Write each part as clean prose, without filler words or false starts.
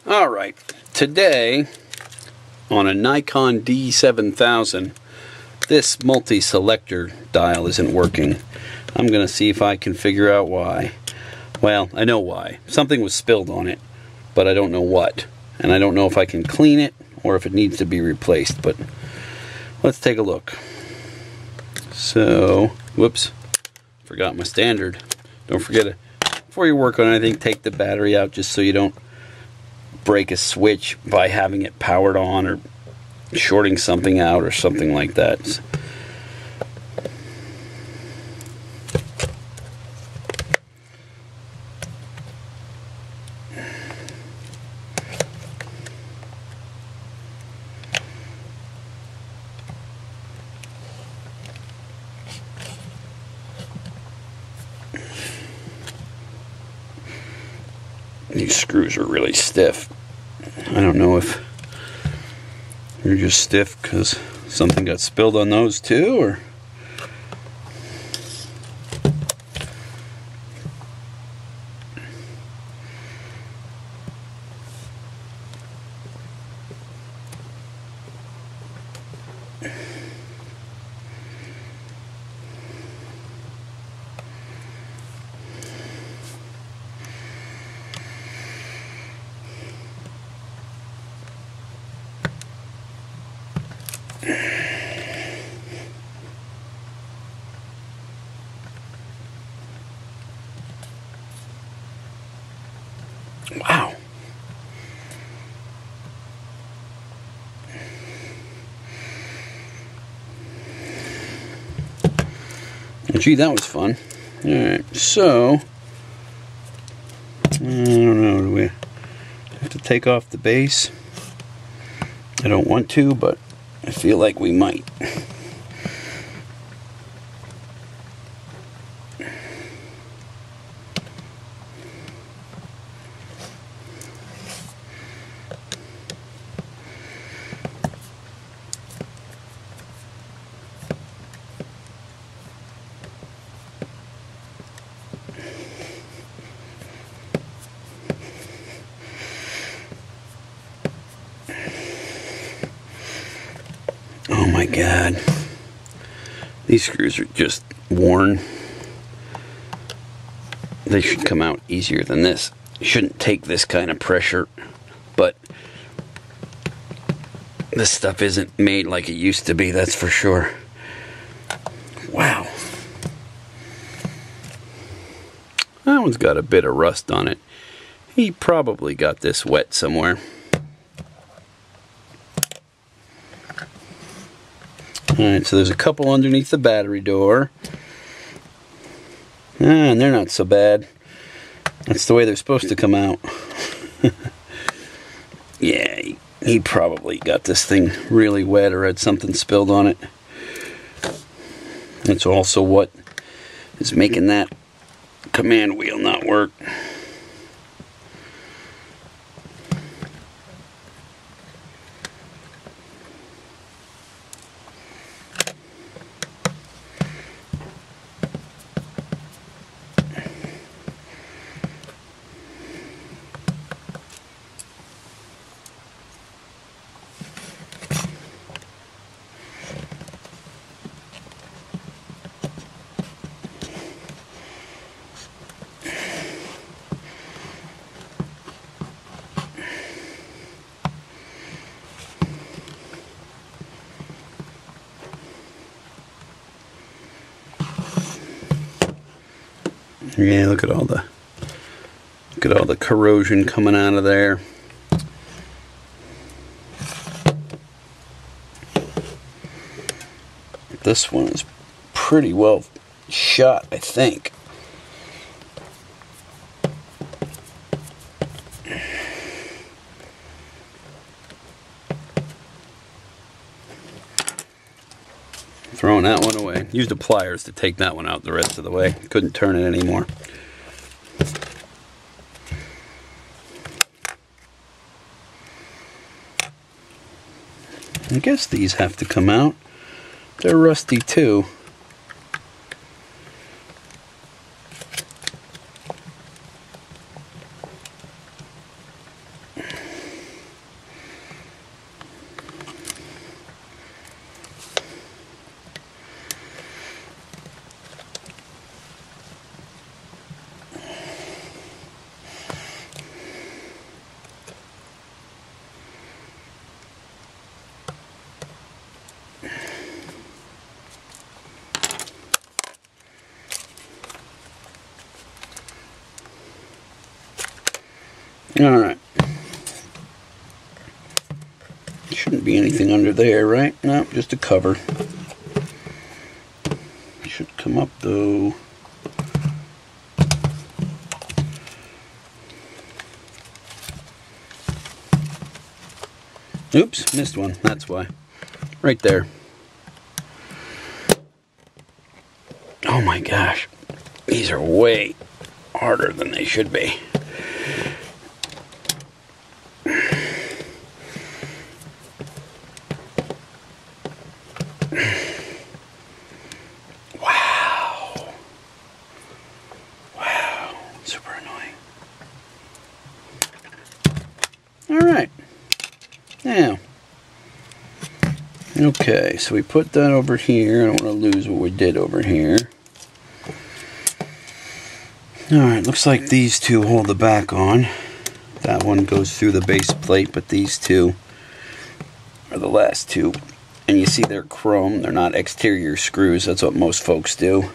Alright, today on a Nikon D7000, this multi-selector dial isn't working. I'm going to see if I can figure out why. Well, I know why. Something was spilled on it, but I don't know what. And I don't know if I can clean it or if it needs to be replaced, but let's take a look. So, whoops, forgot my standard. Don't forget to, before you work on anything, take the battery out just so you don't break a switch by having it powered on or shorting something out or something like that. These screws are really stiff. I don't know if they're just stiff because something got spilled on those too, or wow. Gee, that was fun. Alright, so I don't know, do we have to take off the base? I don't want to, but I feel like we might. Oh my God, these screws are just worn. They should come out easier than this. Shouldn't take this kind of pressure, but this stuff isn't made like it used to be, that's for sure. Wow. That one's got a bit of rust on it. He probably got this wet somewhere. Alright, so there's a couple underneath the battery door. And they're not so bad. That's the way they're supposed to come out. Yeah, he probably got this thing really wet or had something spilled on it. That's also what is making that command wheel not work. Yeah, look at all the corrosion coming out of there. This one is pretty well shot, I think. Throwing that one away. Used the pliers to take that one out the rest of the way. Couldn't turn it anymore. I guess these have to come out. They're rusty too. Alright. Shouldn't be anything under there, right? No, just a cover. Should come up though. Oops, missed one. That's why. Right there. Oh my gosh. These are way harder than they should be. Wow. Wow. Super annoying. Alright. Now. Okay, so we put that over here. I don't want to lose what we did over here. Alright, looks like these two hold the back on. That one goes through the base plate, but these two are the last two. And you see they're chrome, they're not exterior screws. That's what most folks do.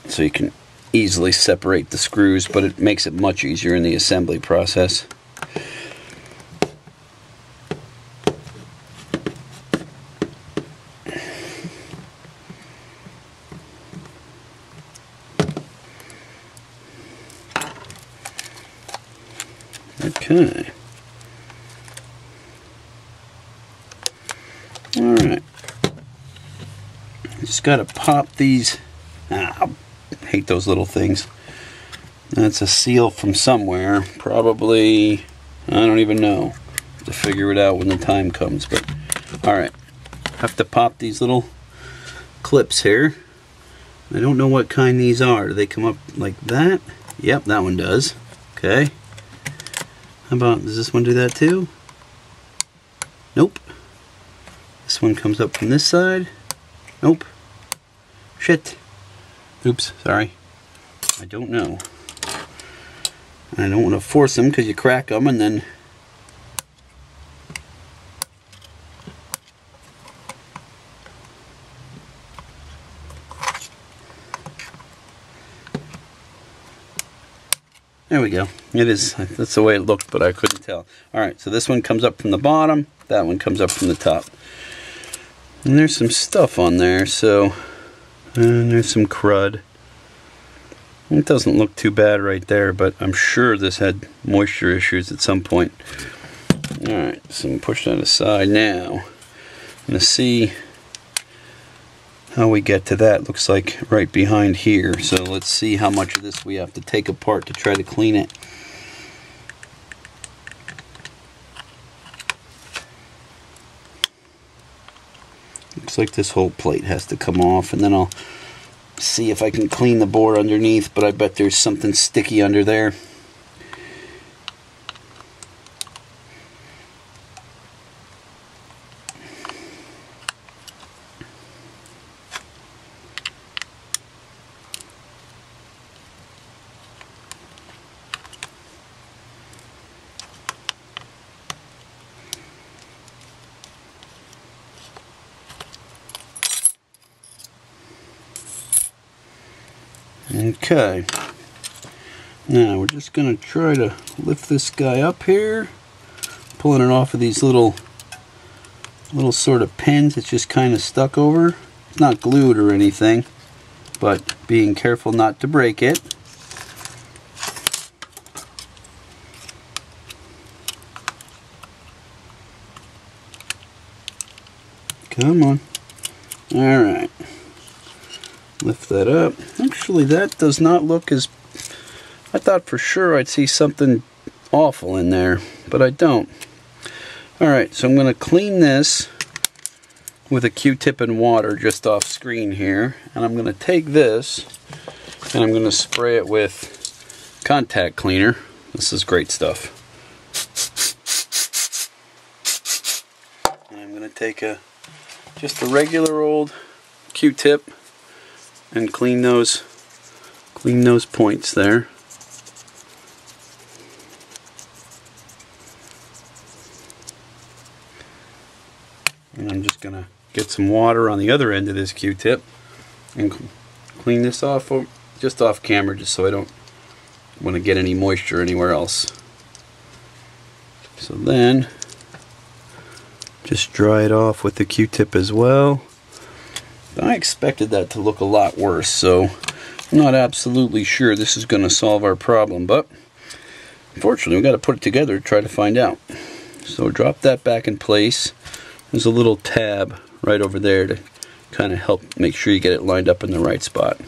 So you can easily separate the screws, but it makes it much easier in the assembly process. Okay. Alright. Just gotta pop these. I hate those little things. That's a seal from somewhere. Probably, I don't even know. Have to figure it out when the time comes. But alright. Have to pop these little clips here. I don't know what kind these are. Do they come up like that? Yep, that one does. Okay. How about, does this one do that too? Nope. This one comes up from this side. Nope. Shit. Oops, sorry. I don't know. I don't want to force them because you crack them and then... There we go. It is. That's the way it looked, but I couldn't tell. Alright, so this one comes up from the bottom. That one comes up from the top. And there's some stuff on there, so... And there's some crud. It doesn't look too bad right there, but I'm sure this had moisture issues at some point. Alright, so I'm going to push that aside now. I'm going to see how we get to that. Looks like right behind here. So let's see how much of this we have to take apart to try to clean it. Looks like this whole plate has to come off, and then I'll see if I can clean the board underneath, but I bet there's something sticky under there. Okay, now we're just going to try to lift this guy up here, pulling it off of these little sort of pins. It's just kind of stuck over. It's not glued or anything, but being careful not to break it. Come on. All right. Lift that up. Actually, that does not look as... I thought for sure I'd see something awful in there, but I don't. Alright, so I'm going to clean this with a Q-tip and water just off screen here. And I'm going to take this and I'm going to spray it with contact cleaner. This is great stuff. And I'm going to take just a regular old Q-tip and clean those points there. And I'm just gonna get some water on the other end of this Q-tip and clean this off just off camera, just so I don't want to get any moisture anywhere else. So then just dry it off with the Q-tip as well. I expected that to look a lot worse, so I'm not absolutely sure this is going to solve our problem, but unfortunately we've got to put it together to try to find out. So drop that back in place. There's a little tab right over there to kind of help make sure you get it lined up in the right spot.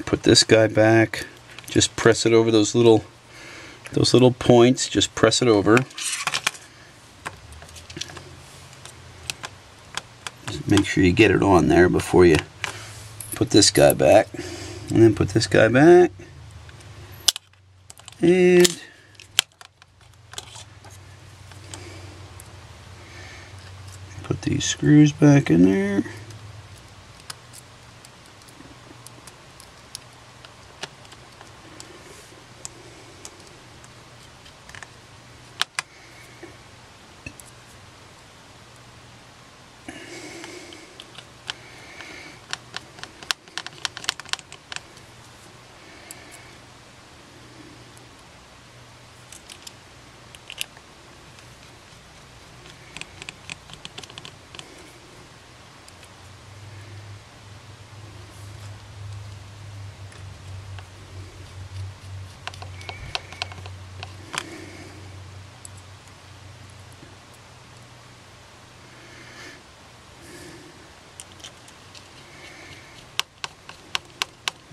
Put this guy back. Just press it over those little points. Just press it over. Just make sure you get it on there before you put this guy back. And then put this guy back. And put these screws back in there.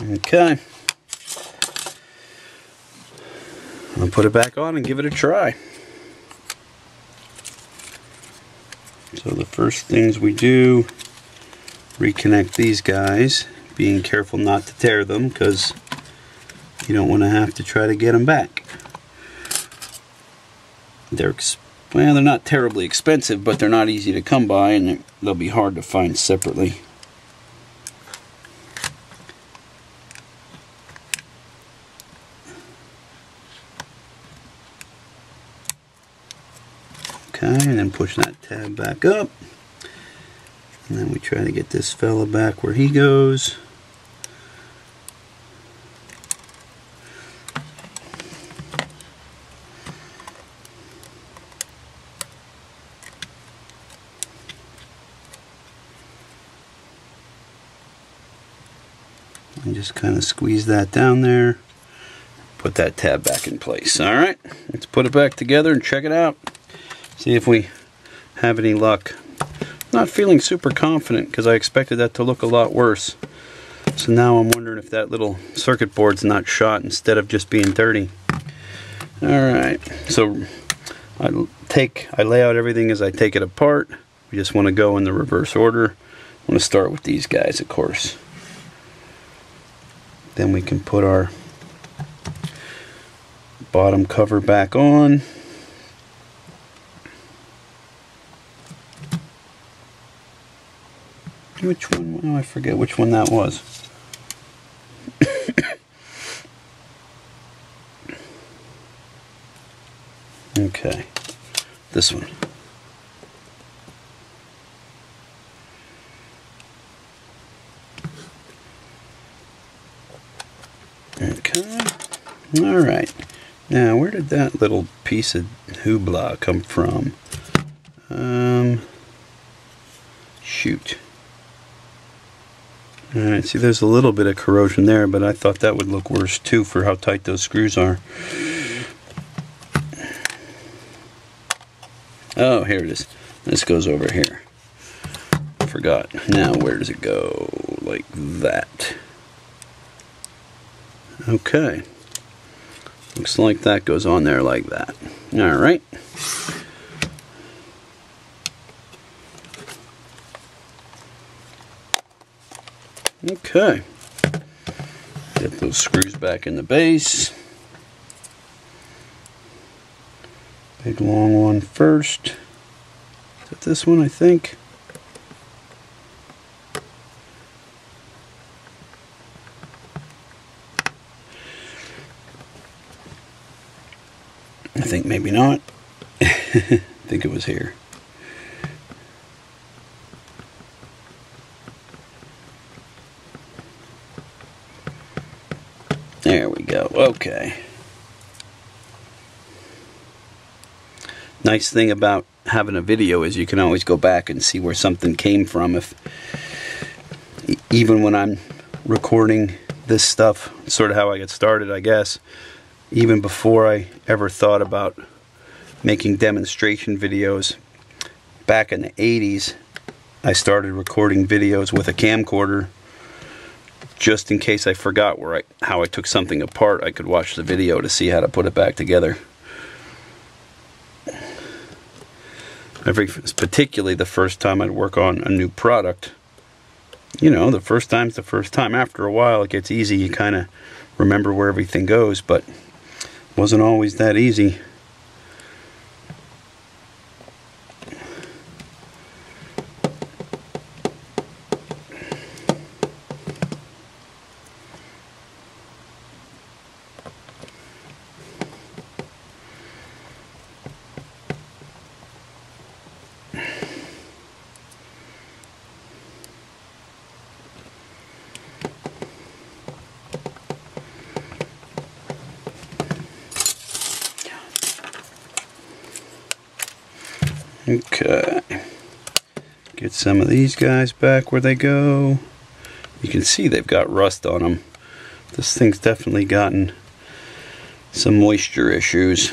Okay, I'll put it back on and give it a try. So the first things we do, reconnect these guys, being careful not to tear them because you don't want to have to try to get them back. They're not terribly expensive, but they're not easy to come by, and they'll be hard to find separately. Okay, and then push that tab back up, and then we try to get this fella back where he goes. And just kind of squeeze that down there, put that tab back in place. Alright, let's put it back together and check it out. See if we have any luck. Not feeling super confident because I expected that to look a lot worse. So now I'm wondering if that little circuit board's not shot instead of just being dirty. Alright, so I lay out everything as I take it apart. We just want to go in the reverse order. I want to start with these guys, of course. Then we can put our bottom cover back on. Which one? Oh, I forget which one that was. Okay, this one. Okay, all right. Now, where did that little piece of hoopla come from? Shoot. Alright, see there's a little bit of corrosion there, but I thought that would look worse too for how tight those screws are. Oh, here it is. This goes over here. I forgot. Now where does it go? Like that. Okay. Looks like that goes on there like that. Alright. Okay, get those screws back in the base. Big long one first. Is it this one, I think? I think maybe not. I think it was here. There we go. Okay. Nice thing about having a video is you can always go back and see where something came from. Even when I'm recording this stuff, sort of how I got started, I guess, even before I ever thought about making demonstration videos, back in the 80s, I started recording videos with a camcorder just in case I forgot how I took something apart. I could watch the video to see how to put it back together. Particularly the first time I'd work on a new product. You know, the first time's the first time. After a while it gets easy. You kind of remember where everything goes, but it wasn't always that easy. Okay, get some of these guys back where they go. You can see they've got rust on them. This thing's definitely gotten some moisture issues.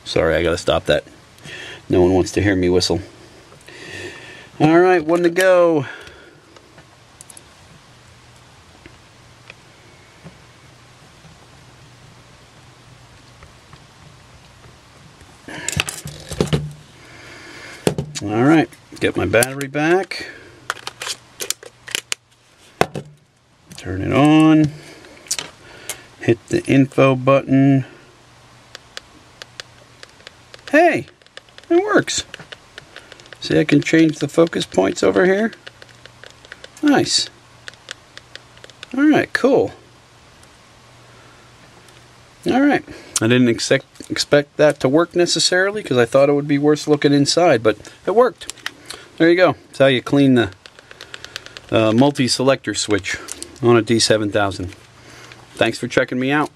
Sorry, I gotta stop that. No one wants to hear me whistle. Alright, one to go. Alright, get my battery back. Turn it on. Hit the info button. Hey, it works. See, I can change the focus points over here. Nice. Alright, cool. Alright, I didn't expect that to work necessarily because I thought it would be worth looking inside, but it worked. There you go. That's how you clean the multi-selector switch on a D7000. Thanks for checking me out.